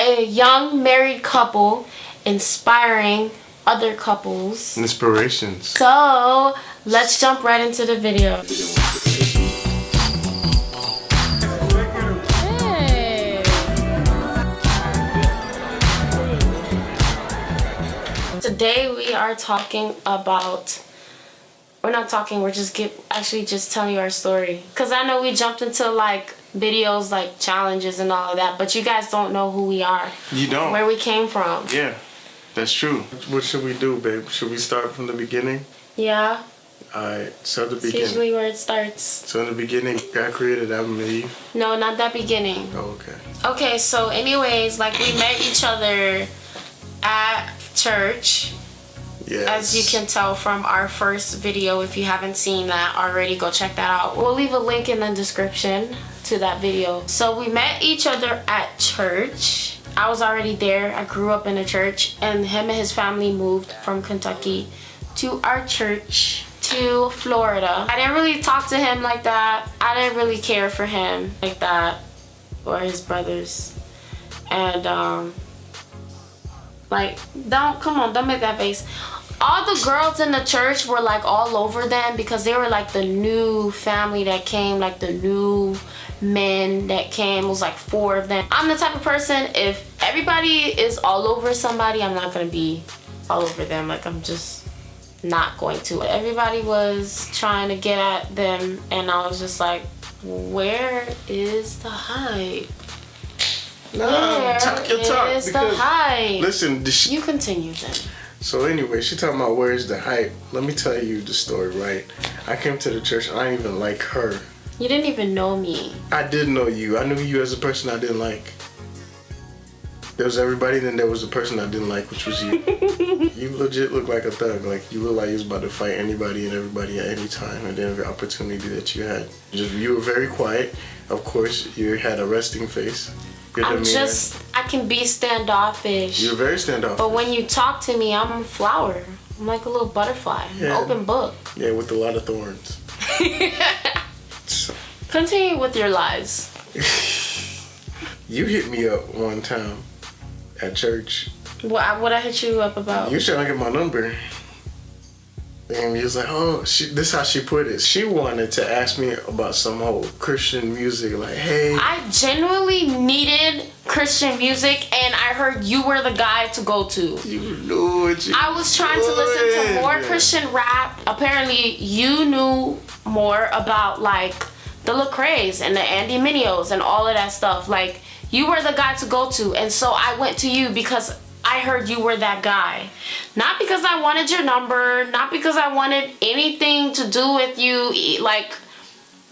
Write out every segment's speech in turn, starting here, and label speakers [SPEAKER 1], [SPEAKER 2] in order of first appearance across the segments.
[SPEAKER 1] a young married couple inspiring other couples.
[SPEAKER 2] Inspirations.
[SPEAKER 1] So let's jump right into the video. Hey. Today we are talking about, we're just telling you our story. Cause I know we jumped into like videos like challenges and all of that, but you guys don't know who we are.
[SPEAKER 2] You don't.
[SPEAKER 1] Where we came from.
[SPEAKER 2] Yeah, that's true. What should we do, babe? Should we start from the beginning?
[SPEAKER 1] Yeah.
[SPEAKER 2] Alright, so the
[SPEAKER 1] It's
[SPEAKER 2] beginning.
[SPEAKER 1] usually where it starts.
[SPEAKER 2] So in the beginning, God created Adam and Eve.
[SPEAKER 1] No, not that beginning.
[SPEAKER 2] Oh, okay.
[SPEAKER 1] Okay, so anyways, like we met each other at church.
[SPEAKER 2] Yes.
[SPEAKER 1] As you can tell from our first video, if you haven't seen that already, go check that out. We'll leave a link in the description to that video. So we met each other at church. I was already there. I grew up in a church, and him and his family moved from Kentucky to our church to Florida. I didn't really talk to him like that. I didn't really care for him like that, or his brothers. And like, don't make that face. All the girls in the church were like all over them because they were like the new family that came, like the new men that came. It was like 4 of them. I'm the type of person, if everybody is all over somebody, I'm not gonna be all over them. Like, I'm just not going to. Everybody was trying to get at them, and I was just like, where is the hype?
[SPEAKER 2] Nah, talk your talk.
[SPEAKER 1] Where's the hype?
[SPEAKER 2] Listen,
[SPEAKER 1] you continue then.
[SPEAKER 2] So anyway, she talking about where's the hype. Let me tell you the story, right? I came to the church, I didn't even like her.
[SPEAKER 1] You didn't even know me.
[SPEAKER 2] I did know you. I knew you as a person I didn't like. There was everybody, then there was the person I didn't like, which was you. You legit look like a thug. Like, you look like you was about to fight anybody and everybody at any time and every opportunity that you had. You were very quiet. Of course, you had a resting face.
[SPEAKER 1] I can be standoffish.
[SPEAKER 2] You're very standoffish.
[SPEAKER 1] But when you talk to me, I'm a flower. I'm like a little butterfly.
[SPEAKER 2] Yeah.
[SPEAKER 1] An open book.
[SPEAKER 2] Yeah, with a lot of thorns. So.
[SPEAKER 1] Continue with your lies.
[SPEAKER 2] You hit me up one time at church.
[SPEAKER 1] What I hit you up about?
[SPEAKER 2] You trying to get my number. And he was like, oh, this is how she put it. She wanted to ask me about some whole Christian music. Like, hey.
[SPEAKER 1] I genuinely needed Christian music, and I heard you were the guy to go to.
[SPEAKER 2] You knew it.
[SPEAKER 1] I was trying to listen to more Christian rap. Apparently, you knew more about, like, the Lecrae's and the Andy Mineos and all of that stuff. Like, you were the guy to go to, and so I went to you because I heard you were that guy. Not because I wanted your number, not because I wanted anything to do with you, like,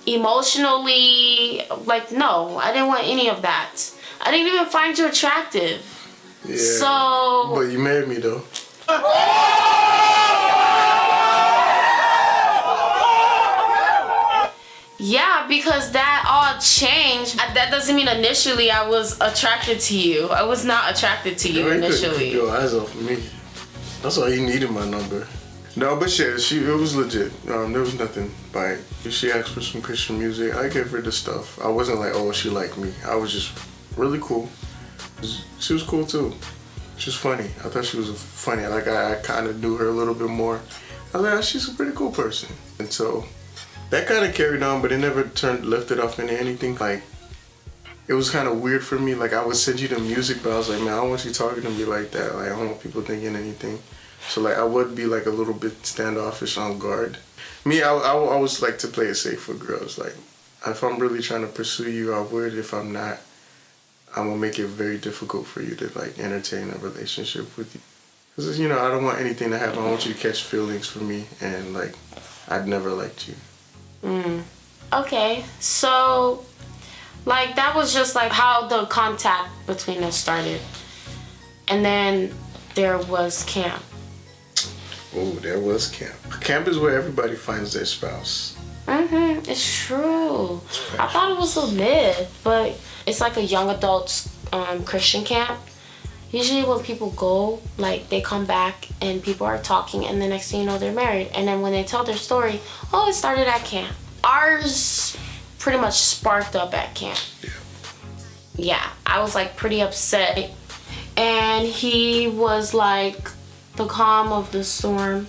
[SPEAKER 1] emotionally. Like, no, I didn't want any of that. I didn't even find you attractive.
[SPEAKER 2] Yeah.
[SPEAKER 1] So.
[SPEAKER 2] But you made me, though.
[SPEAKER 1] Yeah, because that all changed. That doesn't mean initially I was attracted to you. I was not attracted to you initially.
[SPEAKER 2] You couldn't keep your eyes off of me. That's why you needed my number. No, but yeah, it was legit. There was nothing by it. She asked for some Christian music. I gave her the stuff. I wasn't like, oh, she liked me. I was just really cool. She was cool too. She was funny. I thought she was funny. Like, I kind of knew her a little bit more. I was like, oh, she's a pretty cool person. And so that kind of carried on, but it never lifted off into anything. Like, it was kind of weird for me. Like, I would send you the music, but I was like, man, I don't want you talking to me like that. Like, I don't want people thinking anything. So, like, I would be, like, a little bit standoffish, on guard. Me, I always like to play it safe with girls. Like, if I'm really trying to pursue you, I would. If I'm not, I'm going to make it very difficult for you to, like, entertain a relationship with you. Because, you know, I don't want anything to happen. I want you to catch feelings for me. And, like, I'd never liked you.
[SPEAKER 1] Okay, so, like, that was just, like, how the contact between us started. And then there was camp.
[SPEAKER 2] Oh, there was camp. Camp is where everybody finds their spouse.
[SPEAKER 1] It's true. I thought it was a myth, but it's like a young adults Christian camp. Usually when people go, like, they come back and people are talking, and the next thing you know, they're married. And then when they tell their story, oh, it started at camp. Ours pretty much sparked up at camp. Yeah, I was, like, pretty upset. And he was like the calm of the storm,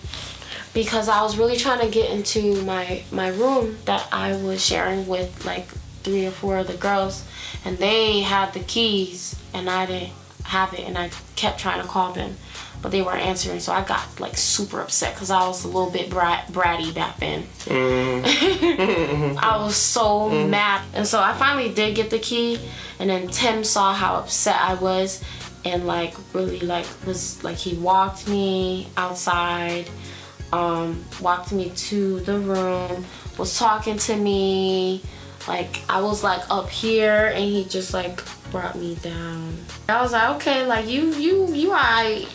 [SPEAKER 1] because I was really trying to get into my room that I was sharing with like 3 or 4 of the girls, and they had the keys and I didn't have it, and I kept trying to call them, but they weren't answering. So I got like super upset because I was a little bit bratty back then. I was so mad. And so I finally did get the key, and then Tim saw how upset I was, and like really like was like, he walked me outside, walked me to the room, was talking to me. Like I was like up here, and he just like brought me down. I was like, okay, like you alright.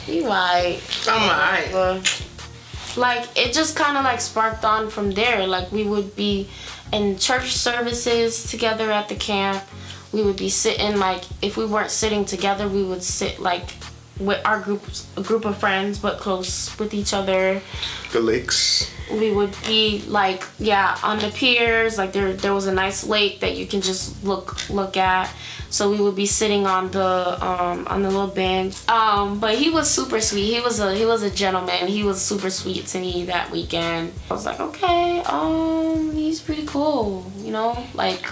[SPEAKER 1] You alright.
[SPEAKER 2] I'm alright.
[SPEAKER 1] Like it just kind of like sparked on from there. Like we would be in church services together at the camp. We would be sitting, like if we weren't sitting together, we would sit like with our a group of friends, but close with each other.
[SPEAKER 2] The lakes.
[SPEAKER 1] We would be like, yeah, on the piers. Like there was a nice lake that you can just look at. So we would be sitting on the little bench. But he was super sweet. He was a gentleman. He was super sweet to me that weekend. I was like, okay, he's pretty cool, you know, like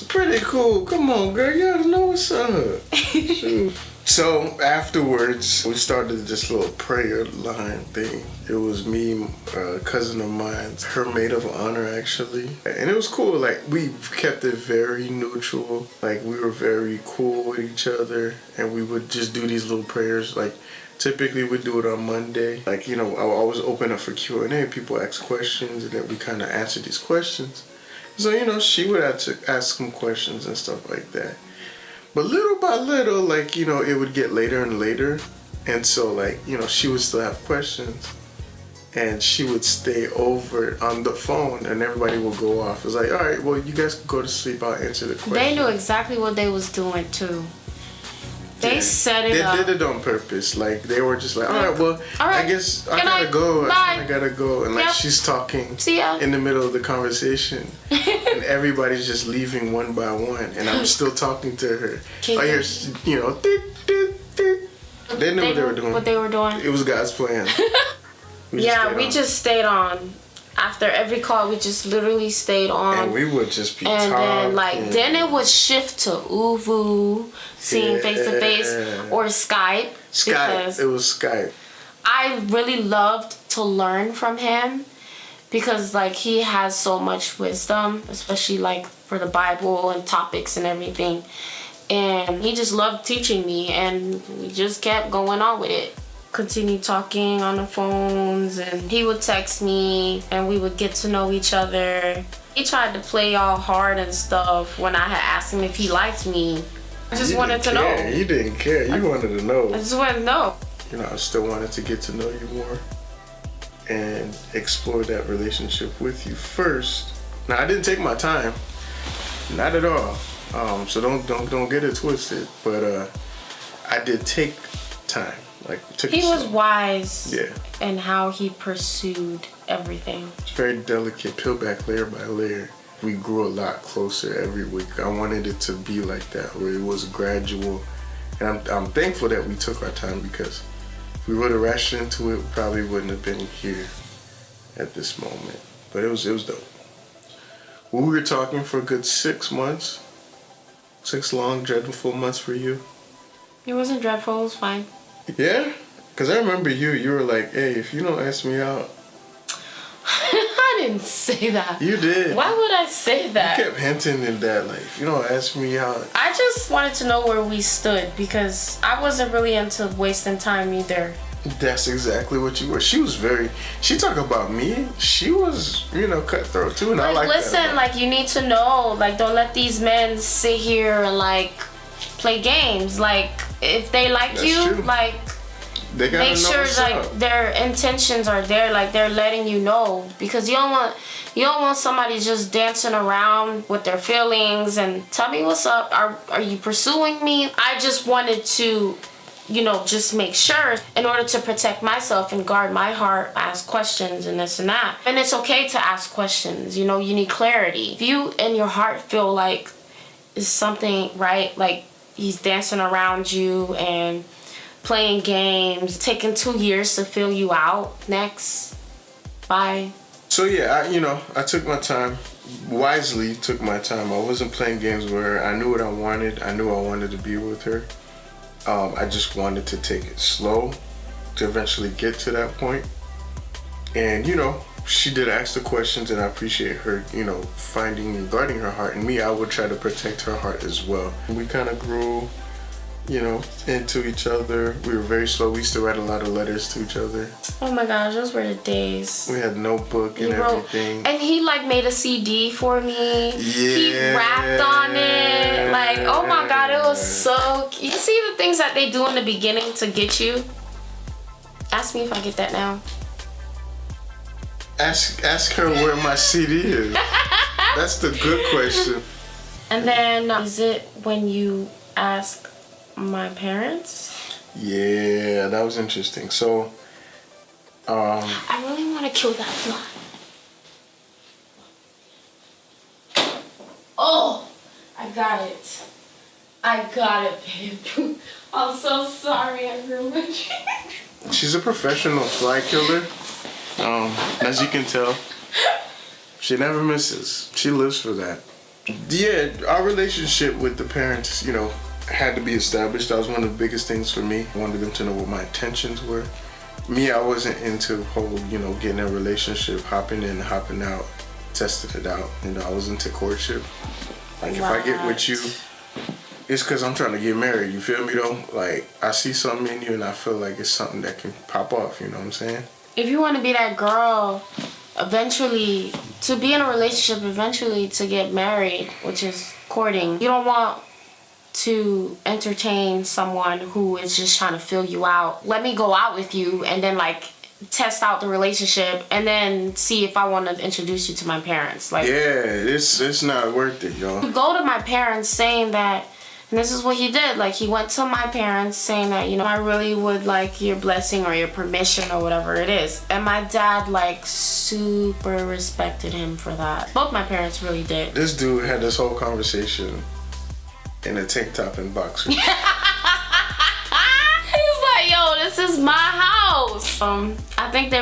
[SPEAKER 2] pretty cool. Come on, girl, you gotta know what's up. Shoot. So afterwards, we started this little prayer line thing. It was me, a cousin of mine, her maid of honor actually. And it was cool, like we kept it very neutral. Like we were very cool with each other, and we would just do these little prayers. Like typically we'd do it on Monday. Like, you know, I would always open up for Q&A. People ask questions, and then we kind of answer these questions. So, you know, she would have to ask some questions and stuff like that. But little by little, like, you know, it would get later and later. And so, like, you know, she would still have questions. And she would stay over on the phone, and everybody would go off. It's like, all right, well, you guys can go to sleep. I'll answer the question.
[SPEAKER 1] They knew exactly what they was doing, too. They set it up.
[SPEAKER 2] They did it on purpose. Like, they were just like, all right, well, I guess I gotta go. I gotta go. And, like, she's talking in the middle of the conversation. And everybody's just leaving one by one. And I'm still talking to her. I hear, you know, they knew what they were doing.
[SPEAKER 1] What they were doing.
[SPEAKER 2] It was God's plan. We
[SPEAKER 1] just stayed on. After every call, we just literally stayed on.
[SPEAKER 2] And we would just be
[SPEAKER 1] talking.
[SPEAKER 2] And
[SPEAKER 1] then it would shift to Uvu, seeing face to face, or Skype.
[SPEAKER 2] Skype. It was Skype.
[SPEAKER 1] I really loved to learn from him, because like he has so much wisdom, especially like for the Bible and topics and everything. And he just loved teaching me, and we just kept going on with it. Continued talking on the phones, and he would text me, and we would get to know each other. He tried to play all hard and stuff when I had asked him if he liked me. I just wanted to know.
[SPEAKER 2] You didn't care. You wanted to know.
[SPEAKER 1] I just wanted to know.
[SPEAKER 2] You know, I still wanted to get to know you more and explore that relationship with you first. Now, I didn't take my time. Not at all. So don't get it twisted. But I did take time. Like,
[SPEAKER 1] he was wise
[SPEAKER 2] in
[SPEAKER 1] how he pursued everything.
[SPEAKER 2] It's very delicate, peel back layer by layer. We grew a lot closer every week. I wanted it to be like that, where it was gradual. And I'm thankful that we took our time, because if we would have rushed into it, we probably wouldn't have been here at this moment. But it was dope. Well, we were talking for a good 6 months. 6 long, dreadful months for you.
[SPEAKER 1] It wasn't dreadful, it was fine.
[SPEAKER 2] Yeah? Because I remember you were like, hey, if you don't ask me out.
[SPEAKER 1] I didn't say that.
[SPEAKER 2] You did.
[SPEAKER 1] Why would I say that?
[SPEAKER 2] You kept hinting at that, like, if you don't ask me out.
[SPEAKER 1] I just wanted to know where we stood, because I wasn't really into wasting time either.
[SPEAKER 2] That's exactly what you were. She talked about me. She was, you know, cutthroat too, and I like that.
[SPEAKER 1] Listen, like, you need to know, like, don't let these men sit here and, like, play games. Like, if they like you, like,
[SPEAKER 2] they gotta
[SPEAKER 1] make sure like their intentions are there, like they're letting you know, because you don't want somebody just dancing around with their feelings and tell me what's up. Are you pursuing me? I just wanted to, you know, just make sure, in order to protect myself and guard my heart, ask questions and this and that. And it's okay to ask questions, you know, you need clarity. If you in your heart feel like is something right, like he's dancing around you and playing games, taking 2 years to fill you out. Next. Bye.
[SPEAKER 2] So yeah, I took my time, wisely took my time. I wasn't playing games with her. I knew what I wanted. I knew I wanted to be with her. I just wanted to take it slow to eventually get to that point. And, she did ask the questions, and I appreciate her, finding and guarding her heart. And me, I would try to protect her heart as well. We kind of grew, into each other. We were very slow. We used to write a lot of letters to each other.
[SPEAKER 1] Oh my gosh, those were the days.
[SPEAKER 2] We had notebook and everything.
[SPEAKER 1] And he made a CD for me.
[SPEAKER 2] Yeah.
[SPEAKER 1] He rapped on it. Oh my God, it was so cute. You see the things that they do in the beginning to get you? Ask me if I get that now.
[SPEAKER 2] Ask her where my CD is. That's the good question.
[SPEAKER 1] And then, is it when you ask my parents?
[SPEAKER 2] Yeah, that was interesting. So,
[SPEAKER 1] I really want to kill that fly. Oh, I got it. Babe. I'm so sorry I ruined it.
[SPEAKER 2] She's a professional fly killer. As you can tell, she never misses. She lives for that. Yeah, our relationship with the parents, had to be established. That was one of the biggest things for me. I wanted them to know what my intentions were. Me, I wasn't into whole, getting a relationship, hopping in, hopping out, testing it out. I was into courtship. If I get with you, it's because I'm trying to get married. You feel me though? I see something in you and I feel like it's something that can pop off. You know what I'm saying?
[SPEAKER 1] If you want to be that girl, eventually, to be in a relationship, eventually to get married, which is courting, you don't want to entertain someone who is just trying to fill you out. Let me go out with you and then test out the relationship and then see if I want to introduce you to my parents.
[SPEAKER 2] Yeah, it's not worth it, y'all.
[SPEAKER 1] You go to my parents saying that, and this is what he did. He went to my parents saying that, I really would like your blessing or your permission or whatever it is. And my dad, super respected him for that. Both my parents really did.
[SPEAKER 2] This dude had this whole conversation in a tank top and boxers.
[SPEAKER 1] He's like, yo, this is my house. I think they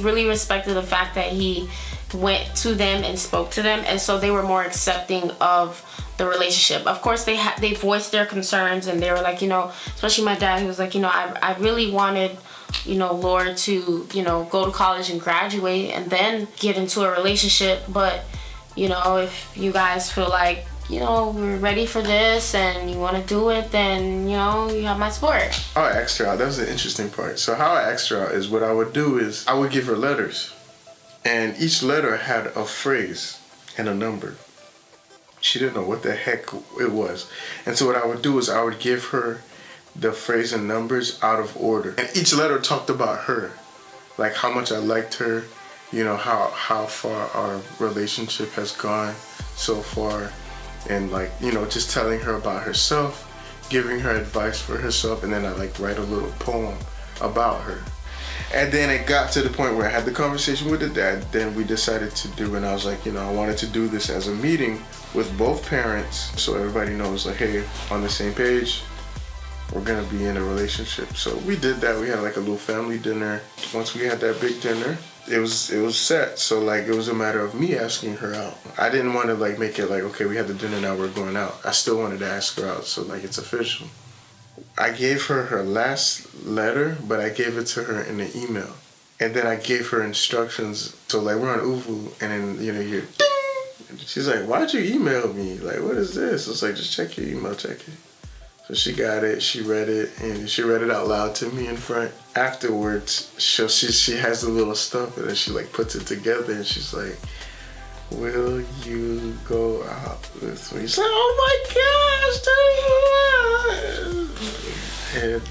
[SPEAKER 1] really respected the fact that he went to them and spoke to them, and so they were more accepting of the relationship. Of course, they voiced their concerns, and they were like, especially my dad, he was like, I really wanted, Lord to, go to college and graduate and then get into a relationship, but, if you guys feel like, we're ready for this and you want to do it, then, you have my support.
[SPEAKER 2] How I asked her out, that was the interesting part. So how I asked her out is what I would do is I would give her letters. And each letter had a phrase and a number. She didn't know what the heck it was. And so what I would do is I would give her the phrase and numbers out of order. And each letter talked about her. How much I liked her, how far our relationship has gone so far. And just telling her about herself, giving her advice for herself. And then I write a little poem about her. And then it got to the point where I had the conversation with the dad. Then we decided to do, and I was like, I wanted to do this as a meeting with both parents so everybody knows, hey, on the same page, we're gonna be in a relationship. So we did that. We had a little family dinner. Once we had that big dinner, it was set. So it was a matter of me asking her out. I didn't want to make it okay, we had the dinner, now we're going out. I still wanted to ask her out, so it's official. I gave her her last letter, but I gave it to her in an email. And then I gave her instructions. So we're on Uvu, and then you hear ding! She's like, why'd you email me? What is this? It's just check your email, check it. So she got it, she read it, and she read it out loud to me in front. Afterwards, she has the little stuff, and then she puts it together, and she's like, will you go out with me? She's like, oh my gosh, and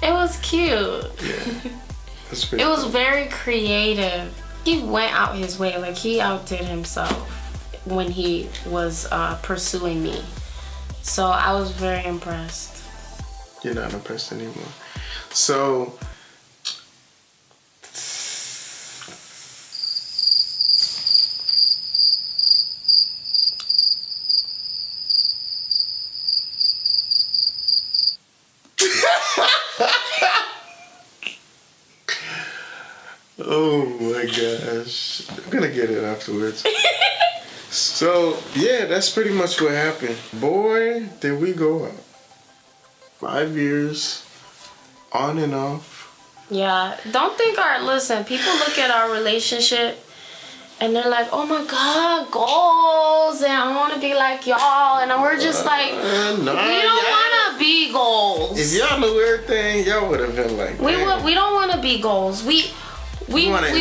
[SPEAKER 1] it was cute.
[SPEAKER 2] Yeah,
[SPEAKER 1] it was very creative. He went out his way, he outdid himself when he was pursuing me. So I was very impressed.
[SPEAKER 2] You're not impressed anymore. So Oh my gosh. I'm gonna get it afterwards. So, yeah, that's pretty much what happened. Boy, did we go out. 5 years, on and off.
[SPEAKER 1] Yeah, don't think listen, people look at our relationship and they're like, oh my God, goals, and I want to be like y'all, and we're just like, we don't want to be goals.
[SPEAKER 2] If y'all knew everything, y'all would have been like,
[SPEAKER 1] we don't want to be goals. We want to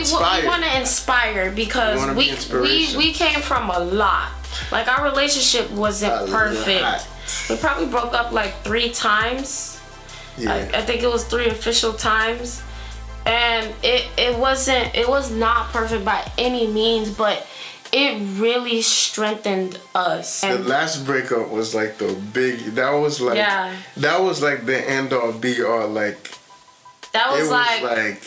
[SPEAKER 1] inspire because we came from a lot. Like, our relationship wasn't perfect. We probably broke up like 3 times. Yeah. I think it was 3 official times, and it was not perfect by any means, but it really strengthened us.
[SPEAKER 2] The last breakup was like that was like the end all be all. Like,
[SPEAKER 1] that was like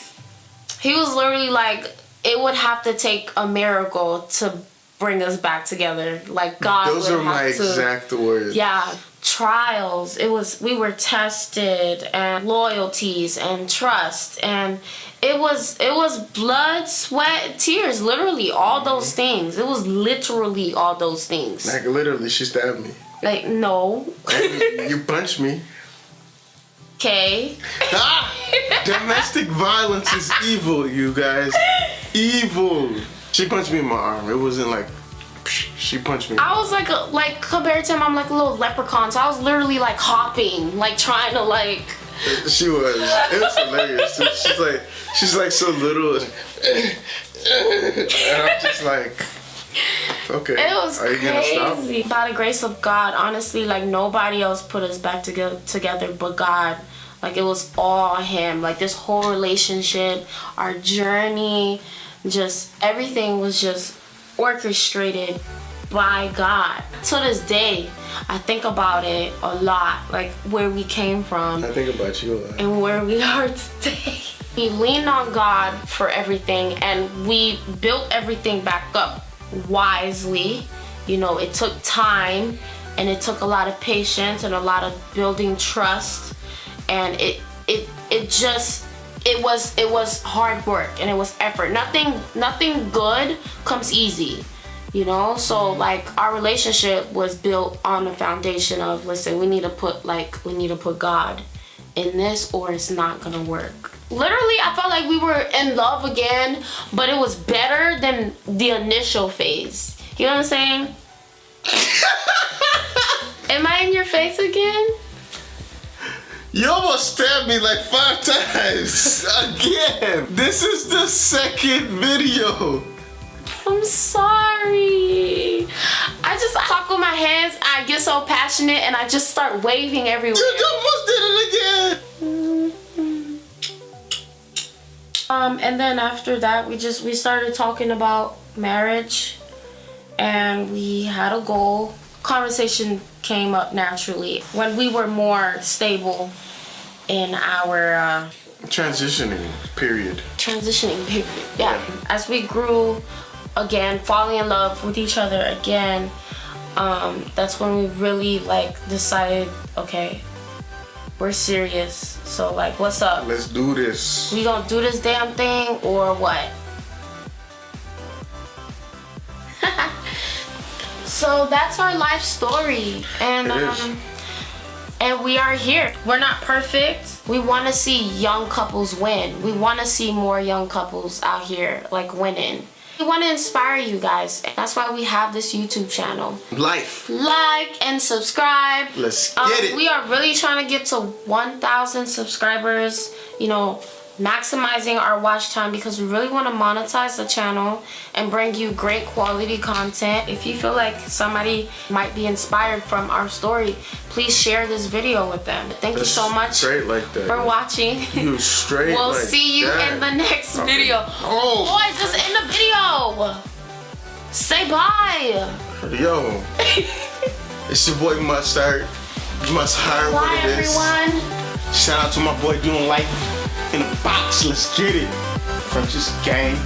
[SPEAKER 1] he was literally like, it would have to take a miracle to bring us back together. Like, God.
[SPEAKER 2] Those are my exact words.
[SPEAKER 1] Yeah. Trials. We were tested, and loyalties and trust, and it was blood, sweat, tears, literally all those things. It was literally all those things.
[SPEAKER 2] Like, literally, she stabbed me.
[SPEAKER 1] Like, no.
[SPEAKER 2] You punched me.
[SPEAKER 1] Okay.
[SPEAKER 2] Domestic violence is evil, you guys. Evil. She punched me in my arm. It wasn't like she punched me.
[SPEAKER 1] I was like compared to him, I'm like a little leprechaun. So I was literally like hopping, like trying to like.
[SPEAKER 2] She was. It was hilarious. She's like so little, and I'm just like, okay.
[SPEAKER 1] It was
[SPEAKER 2] Are you
[SPEAKER 1] crazy.
[SPEAKER 2] gonna stop?
[SPEAKER 1] By the grace of God, honestly, like nobody else put us back together but God. Like, it was all Him. Like, this whole relationship, our journey, just everything was just orchestrated by God. To this day, I think about it a lot, like where we came from.
[SPEAKER 2] I think about you a lot.
[SPEAKER 1] And where we are today. We leaned on God for everything, and we built everything back up wisely. You know, it took time, and it took a lot of patience and a lot of building trust, and it was hard work, and it was effort. Nothing good comes easy, you know? So like, our relationship was built on the foundation of, listen, we need to put God in this, or it's not gonna work. Literally, I felt like we were in love again, but it was better than the initial phase. You know what I'm saying? Am I in your face again?
[SPEAKER 2] You almost stabbed me like 5 times. Again. This is the 2nd video.
[SPEAKER 1] I'm sorry. I talk with my hands. I get so passionate, and I just start waving everywhere.
[SPEAKER 2] You almost did it again.
[SPEAKER 1] And then after that, we started talking about marriage, and we had a goal. Conversation came up naturally when we were more stable in our
[SPEAKER 2] transitioning period.
[SPEAKER 1] Yeah. As we grew again, falling in love with each other again, that's when we really like decided, okay, we're serious. So like, what's up?
[SPEAKER 2] Let's do this.
[SPEAKER 1] We gonna do this damn thing or what? So that's our life story, and we are here. We're not perfect. We want to see young couples win. We want to see more young couples out here like winning. We want to inspire you guys. That's why we have this YouTube channel. Like and subscribe.
[SPEAKER 2] Let's get it.
[SPEAKER 1] We are really trying to get to 1,000 subscribers. You know, maximizing our watch time, because we really want to monetize the channel and bring you great quality content. If you feel like somebody might be inspired from our story, please share this video with them. Thank you so much for watching.
[SPEAKER 2] You straight.
[SPEAKER 1] We'll see you in the next video.
[SPEAKER 2] Oh,
[SPEAKER 1] boy, just in the video. Say bye.
[SPEAKER 2] Yo, it's your boy Mustard. You must hire what it is.
[SPEAKER 1] Bye, everyone.
[SPEAKER 2] Shout out to my boy doing life in a box. Let's get it. From just gang.